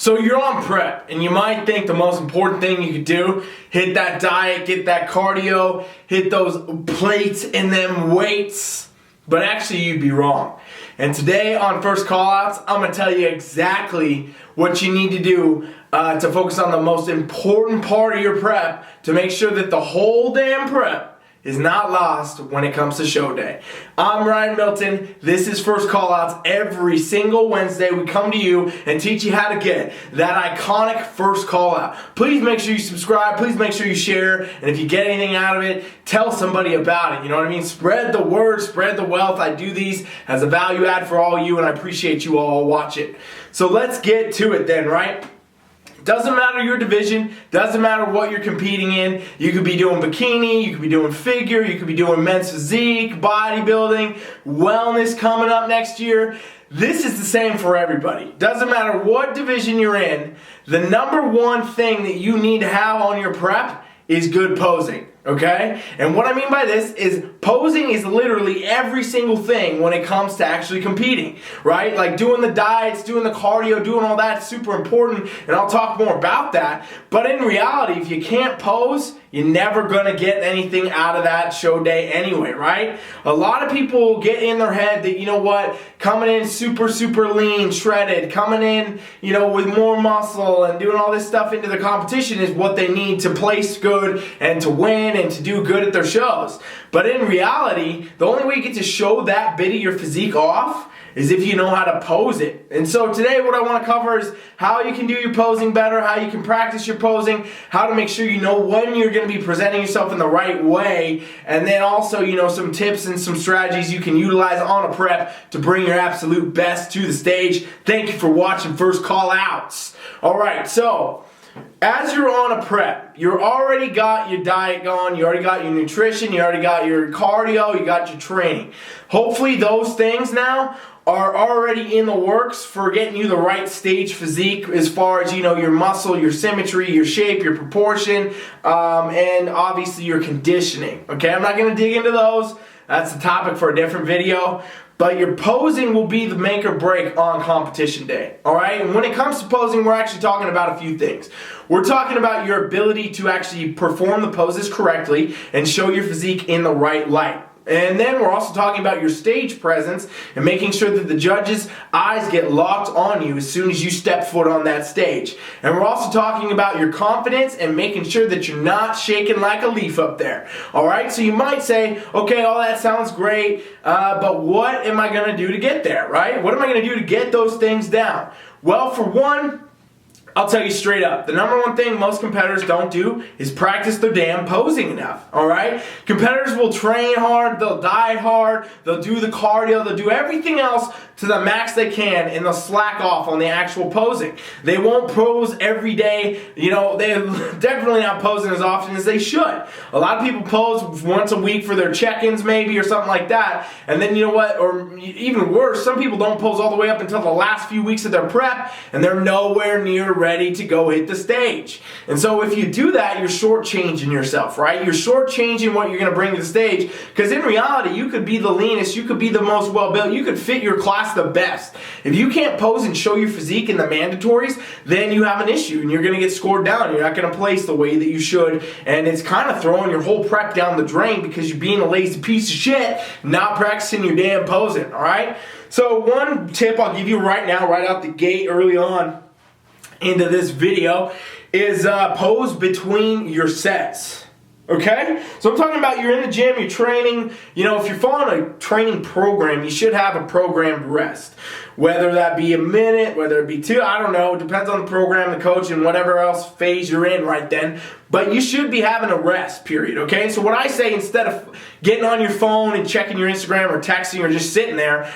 So you're on prep, and you might think the most important thing you could do, hit that diet, get that cardio, hit those plates and them weights, but actually you'd be wrong. And today on First Callouts, I'm going to tell you exactly what you need to do to focus on the most important part of your prep to make sure that the whole damn prep is not lost when it comes to show day. I'm Ryan Milton. This is First Callouts. Every single Wednesday we come to you and teach you how to get that iconic first call out. Please make sure you subscribe. Please make sure you share. And if you get anything out of it, tell somebody about it. You know what I mean? Spread the word, spread the wealth. I do these as a value add for all you, and I appreciate you all watching. So let's get to it then, right? Doesn't matter your division, doesn't matter what you're competing in. You could be doing bikini, you could be doing figure, you could be doing men's physique, bodybuilding, wellness coming up next year. This is the same for everybody. Doesn't matter what division you're in, the number one thing that you need to have on your prep is good posing. Okay? And what I mean by this is posing is literally every single thing when it comes to actually competing, right? Like doing the diets, doing the cardio, doing all that is super important, and I'll talk more about that. But in reality, if you can't pose, you're never going to get anything out of that show day anyway, right? A lot of people get in their head that, you know what, coming in super lean, shredded, coming in, you know, with more muscle and doing all this stuff into the competition is what they need to place good and to win and to do good at their shows. But in reality, the only way you get to show that bit of your physique off is if you know how to pose it. And so today what I want to cover is how you can do your posing better, how you can practice your posing, how to make sure you know when you're going to be presenting yourself in the right way, and then also, you know, some tips and some strategies you can utilize on a prep to bring your absolute best to the stage. Thank you for watching First Callouts. Alright, so as you're on a prep, you already got your diet going, you already got your nutrition, you already got your cardio, you got your training. Hopefully those things now are already in the works for getting you the right stage physique as far as, you know, your muscle, your symmetry, your shape, your proportion, and obviously your conditioning. Okay, I'm not going to dig into those. That's the topic for a different video. But your posing will be the make or break on competition day. Alright? And when it comes to posing, we're actually talking about a few things. We're talking about your ability to actually perform the poses correctly and show your physique in the right light. And then we're also talking about your stage presence and making sure that the judges' eyes get locked on you as soon as you step foot on that stage. And we're also talking about your confidence and making sure that you're not shaking like a leaf up there. Alright, so you might say, okay, all that sounds great, but what am I going to do to get there, right? What am I going to do to get those things down? Well, for one, I'll tell you straight up, the number one thing most competitors don't do is practice their damn posing enough, alright? Competitors will train hard, they'll diet hard, they'll do the cardio, they'll do everything else to the max they can, and they'll slack off on the actual posing. They won't pose every day, you know, they're definitely not posing as often as they should. A lot of people pose once a week for their check-ins maybe or something like that, and then you know what, or even worse, some people don't pose all the way up until the last few weeks of their prep, and they're nowhere near ready to go hit the stage. And so if you do that, you're shortchanging yourself, right? You're shortchanging what you're going to bring to the stage, because in reality, you could be the leanest, you could be the most well-built, you could fit your class the best. If you can't pose and show your physique in the mandatories, then you have an issue and you're going to get scored down. You're not going to place the way that you should, and it's kind of throwing your whole prep down the drain because you're being a lazy piece of shit, not practicing your damn posing, alright? So one tip I'll give you right now, right out the gate early on into this video is pose between your sets. Okay? So I'm talking about you're in the gym, you're training. You know, if you're following a training program, you should have a programmed rest. Whether that be a minute, whether it be two, I don't know. It depends on the program, the coach, and whatever else phase you're in right then. But you should be having a rest period, okay? So what I say, instead of getting on your phone and checking your Instagram or texting or just sitting there,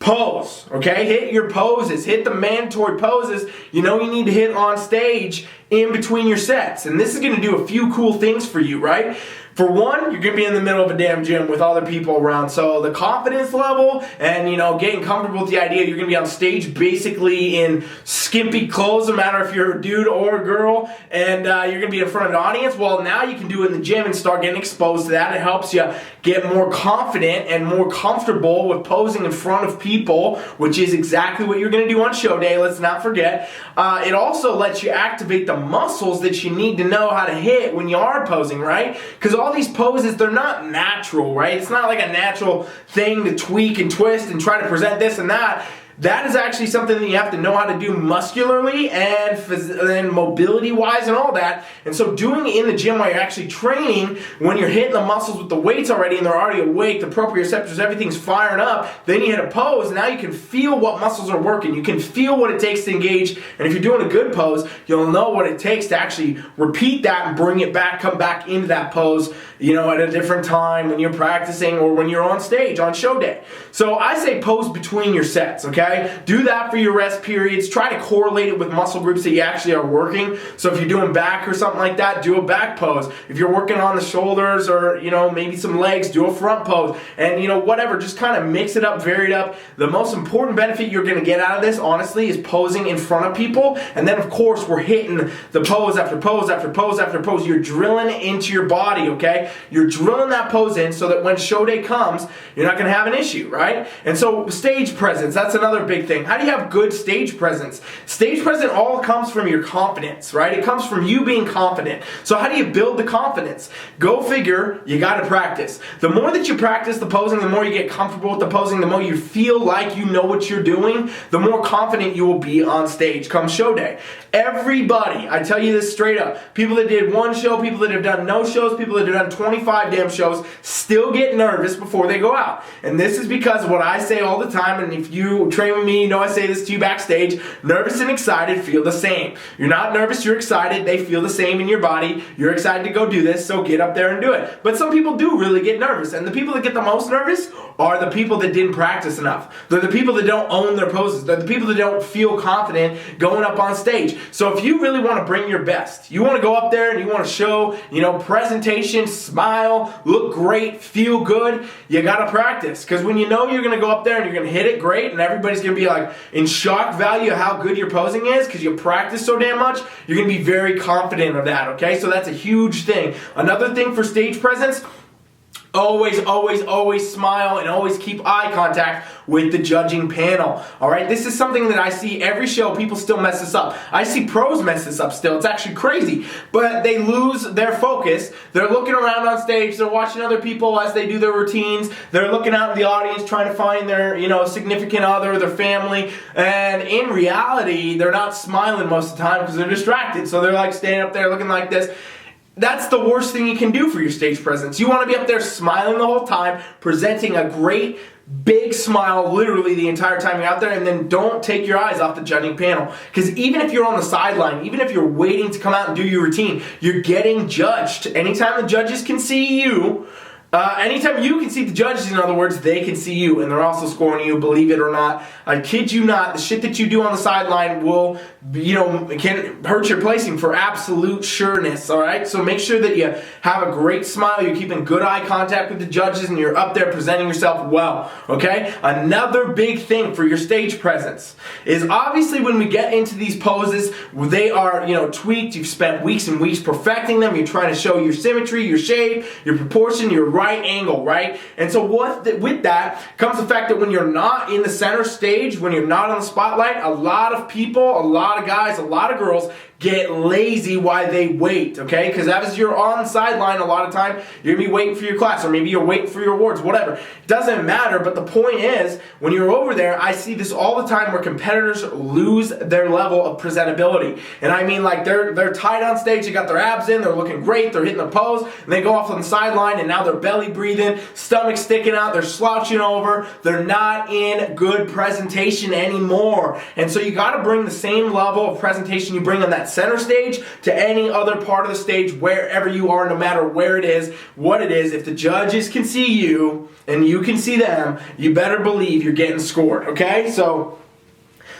pose, okay? Hit your poses. Hit the mandatory poses you know you need to hit on stage in between your sets. And this is going to do a few cool things for you, right? For one, you're going to be in the middle of a damn gym with other people around. So the confidence level and, getting comfortable with the idea you're going to be on stage basically in skimpy clothes, no matter if you're a dude or a girl, and you're going to be in front of an audience. Well, now you can do it in the gym and start getting exposed to that. It helps you get more confident and more comfortable with posing in front of people, which is exactly what you're going to do on show day. Let's not forget. It also lets you activate the muscles that you need to know how to hit when you are posing, right? Because all these poses, they're not natural, right? It's not like a natural thing to tweak and twist and try to present this and that. That is actually something that you have to know how to do muscularly and mobility-wise and all that. And so doing it in the gym while you're actually training, when you're hitting the muscles with the weights already and they're already awake, the proprioceptors, everything's firing up, then you hit a pose, now you can feel what muscles are working. You can feel what it takes to engage. And if you're doing a good pose, you'll know what it takes to actually repeat that and bring it back, come back into that pose, at a different time when you're practicing or when you're on stage on show day. So I say pose between your sets, okay? Do that for your rest periods. Try to correlate it with muscle groups that you actually are working. So if you're doing back or something like that, do a back pose. If you're working on the shoulders or, maybe some legs, do a front pose. And, whatever, just kind of mix it up, vary it up. The most important benefit you're going to get out of this, honestly, is posing in front of people. And then, of course, we're hitting the pose after pose after pose after pose. You're drilling it into your body, okay? You're drilling that pose in so that when show day comes, you're not going to have an issue, right? And so stage presence, that's another big thing. How do you have good stage presence? Stage presence all comes from your confidence, right? It comes from you being confident. So how do you build the confidence? Go figure, you got to practice. The more that you practice the posing, the more you get comfortable with the posing, the more you feel like you know what you're doing, the more confident you will be on stage come show day. Everybody, I tell you this straight up, people that did one show, people that have done no shows, people that have done 25 damn shows, still get nervous before they go out. And this is because of what I say all the time, and if you train with me, I say this to you backstage, nervous and excited feel the same. You're not nervous, you're excited, they feel the same in your body. You're excited to go do this, so get up there and do it. But some people do really get nervous, and the people that get the most nervous are the people that didn't practice enough. They're the people that don't own their poses. They're the people that don't feel confident going up on stage. So if you really want to bring your best, you want to go up there and you want to show, presentation, smile, look great, feel good, you got to practice. Because when you know you're going to go up there and you're going to hit it great and everybody's going to be like in shock value of how good your posing is because you practice so damn much, you're going to be very confident of that, okay? So that's a huge thing. Another thing for stage presence, always, always, always smile and always keep eye contact with the judging panel. All right, this is something that I see every show. People still mess this up. I see pros mess this up still. It's actually crazy, but they lose their focus. They're looking around on stage. They're watching other people as they do their routines. They're looking out in the audience trying to find their, significant other, their family, and in reality, they're not smiling most of the time because they're distracted. So they're like standing up there looking like this. That's the worst thing you can do for your stage presence. You want to be up there smiling the whole time, presenting a great, big smile literally the entire time you're out there, and then don't take your eyes off the judging panel. Because even if you're on the sideline, even if you're waiting to come out and do your routine, you're getting judged. Anytime the judges can see you, anytime you can see the judges, in other words, they can see you, and they're also scoring you, believe it or not. I kid you not, the shit that you do on the sideline will, can hurt your placing for absolute sureness, all right? So make sure that you have a great smile, you're keeping good eye contact with the judges, and you're up there presenting yourself well, okay? Another big thing for your stage presence is obviously when we get into these poses, they are, tweaked, you've spent weeks and weeks perfecting them, you're trying to show your symmetry, your shape, your proportion, your right angle, right? And so with that comes the fact that when you're not in the center stage, when you're not on the spotlight, a lot of people, a lot of guys, a lot of girls get lazy while they wait, okay? Because as you're on the sideline, a lot of time, you're going to be waiting for your class, or maybe you're waiting for your awards, whatever. It doesn't matter, but the point is, when you're over there, I see this all the time where competitors lose their level of presentability. And I mean, like, they're tight on stage, they got their abs in, they're looking great, they're hitting their pose, and they go off on the sideline, and now they're belly breathing, stomach sticking out, they're slouching over, they're not in good presentation anymore. And so you got to bring the same level of presentation you bring on that center stage to any other part of the stage, wherever you are, no matter where it is, what it is. If the judges can see you and you can see them, you better believe you're getting scored, okay? So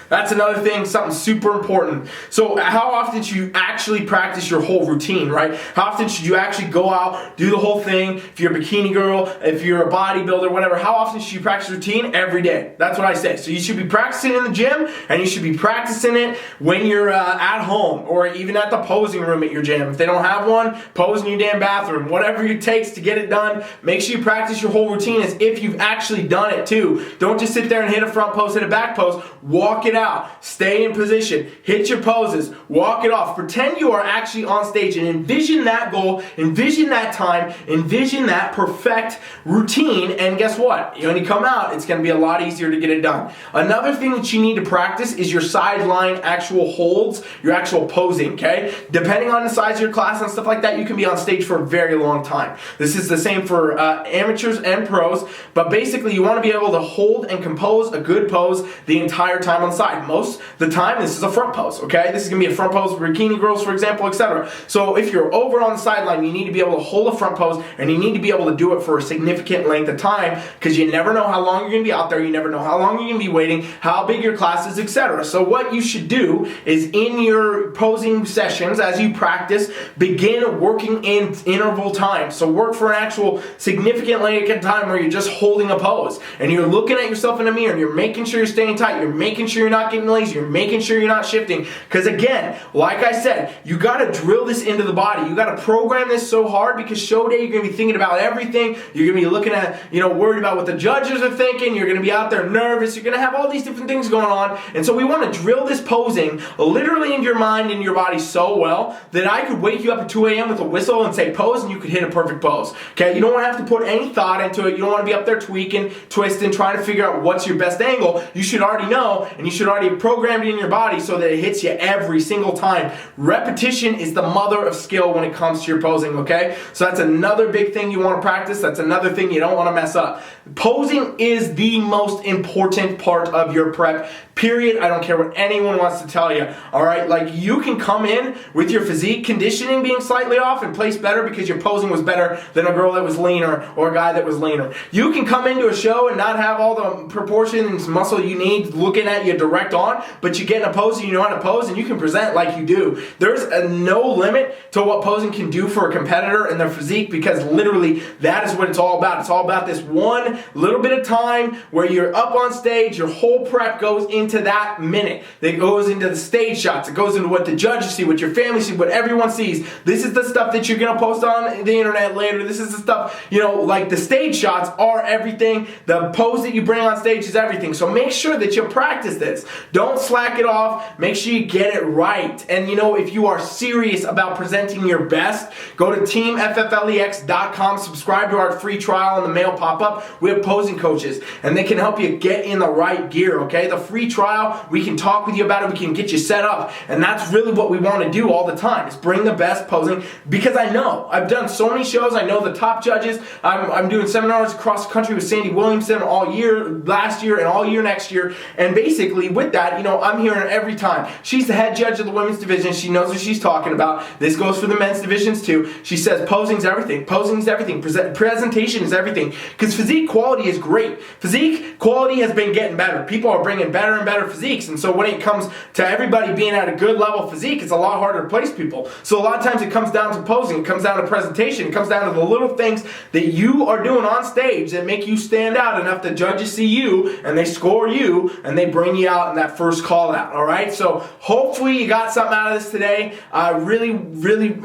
That's another thing, something super important. So how often should you actually practice your whole routine, right? How often should you actually go out, do the whole thing? If you're a bikini girl, if you're a bodybuilder, whatever, how often should you practice routine? Every day. That's what I say. So you should be practicing in the gym, and you should be practicing it when you're at home, or even at the posing room at your gym. If they don't have one, pose in your damn bathroom. Whatever it takes to get it done, make sure you practice your whole routine as if you've actually done it too. Don't just sit there and hit a front pose, hit a back pose. Walk it out. Stay in position. Hit your poses. Walk it off. Pretend you are actually on stage and envision that goal, envision that time, envision that perfect routine, and guess what? When you come out, it's going to be a lot easier to get it done. Another thing that you need to practice is your sideline actual holds, your actual posing, okay? Depending on the size of your class and stuff like that, you can be on stage for a very long time. This is the same for amateurs and pros, but basically you want to be able to hold and compose a good pose the entire time on the side. Most of the time, this is a front pose, okay? This is going to be a front pose for bikini girls, for example, etc. So if you're over on the sideline, you need to be able to hold a front pose, and you need to be able to do it for a significant length of time, because you never know how long you're going to be out there, you never know how long you're going to be waiting, how big your class is, etc. So what you should do is in your posing sessions, as you practice, begin working in interval time. So work for an actual significant length of time where you're just holding a pose, and you're looking at yourself in the mirror, and you're making sure you're staying tight, you're making sure you're not getting lazy, you're making sure you're not shifting, because again, like I said, you got to drill this into the body. You got to program this so hard, because show day you're going to be thinking about everything. You're going to be looking at, worried about what the judges are thinking. You're going to be out there nervous. You're going to have all these different things going on. And so we want to drill this posing literally into your mind and your body so well that I could wake you up at 2 a.m. with a whistle and say pose, and you could hit a perfect pose. Okay? You don't have to put any thought into it. You don't want to be up there tweaking, twisting, trying to figure out what's your best angle. You should already know, and you should already have programmed it in your body so that it hits you every single time. Repetition is the mother of skill when it comes to your posing, okay? So that's another big thing you want to practice. That's another thing you don't want to mess up. Posing is the most important part of your prep, period. I don't care what anyone wants to tell you, all right? Like, you can come in with your physique conditioning being slightly off and place better because your posing was better than a girl that was leaner or a guy that was leaner. You can come into a show and not have all the proportions, muscle you need looking at you direct on, but you get in a pose and you know how to pose, and you can present like you do. There's no limit to what posing can do for a competitor and their physique, because literally that is what it's all about. It's all about this one little bit of time where you're up on stage. Your whole prep goes into that minute. It goes into the stage shots. It goes into what the judges see, what your family see, what everyone sees. This is the stuff that you're going to post on the internet later. This is the stuff, like the stage shots are everything. The pose that you bring on stage is everything. So make sure that you practice this. Don't slack it off. Make sure you get it right. And if you are serious about presenting your best, go to teamfflex.com, subscribe to our free trial in the mail pop-up. We have posing coaches, and they can help you get in the right gear, okay? The free trial, we can talk with you about it, we can get you set up, and that's really what we want to do all the time, is bring the best posing, because I know, I've done so many shows, I know the top judges, I'm doing seminars across the country with Sandy Williamson all year, last year, and all year next year, and basically with that, I'm hearing every time. She's the head judge of the women's division, she knows what she's talking about. This goes for the men's divisions too. She says posing's everything. Posing's everything. Presentation is everything. Because physique quality is great. Physique quality has been getting better. People are bringing better and better physiques. And so when it comes to everybody being at a good level physique, it's a lot harder to place people. So a lot of times it comes down to posing. It comes down to presentation. It comes down to the little things that you are doing on stage that make you stand out enough that judges see you and they score you and they bring you out in that first call out. All right? So hopefully you got something out of this today. I really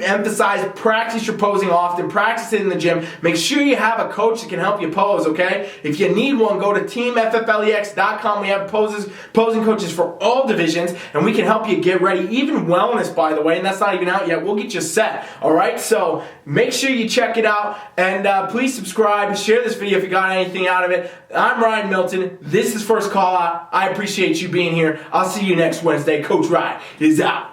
emphasize practice your posing often. Practice it in the gym. Make sure you have a coach that can help you pose, okay? If you need one, go to teamfflex.com. We have posing coaches for all divisions, and we can help you get ready. Even wellness, by the way, and that's not even out yet. We'll get you set, all right? So make sure you check it out, and please subscribe. Share this video if you got anything out of it. I'm Ryan Milton. This is First Call Out. I appreciate you being here. I'll see you next Wednesday. Coach Ryan is out.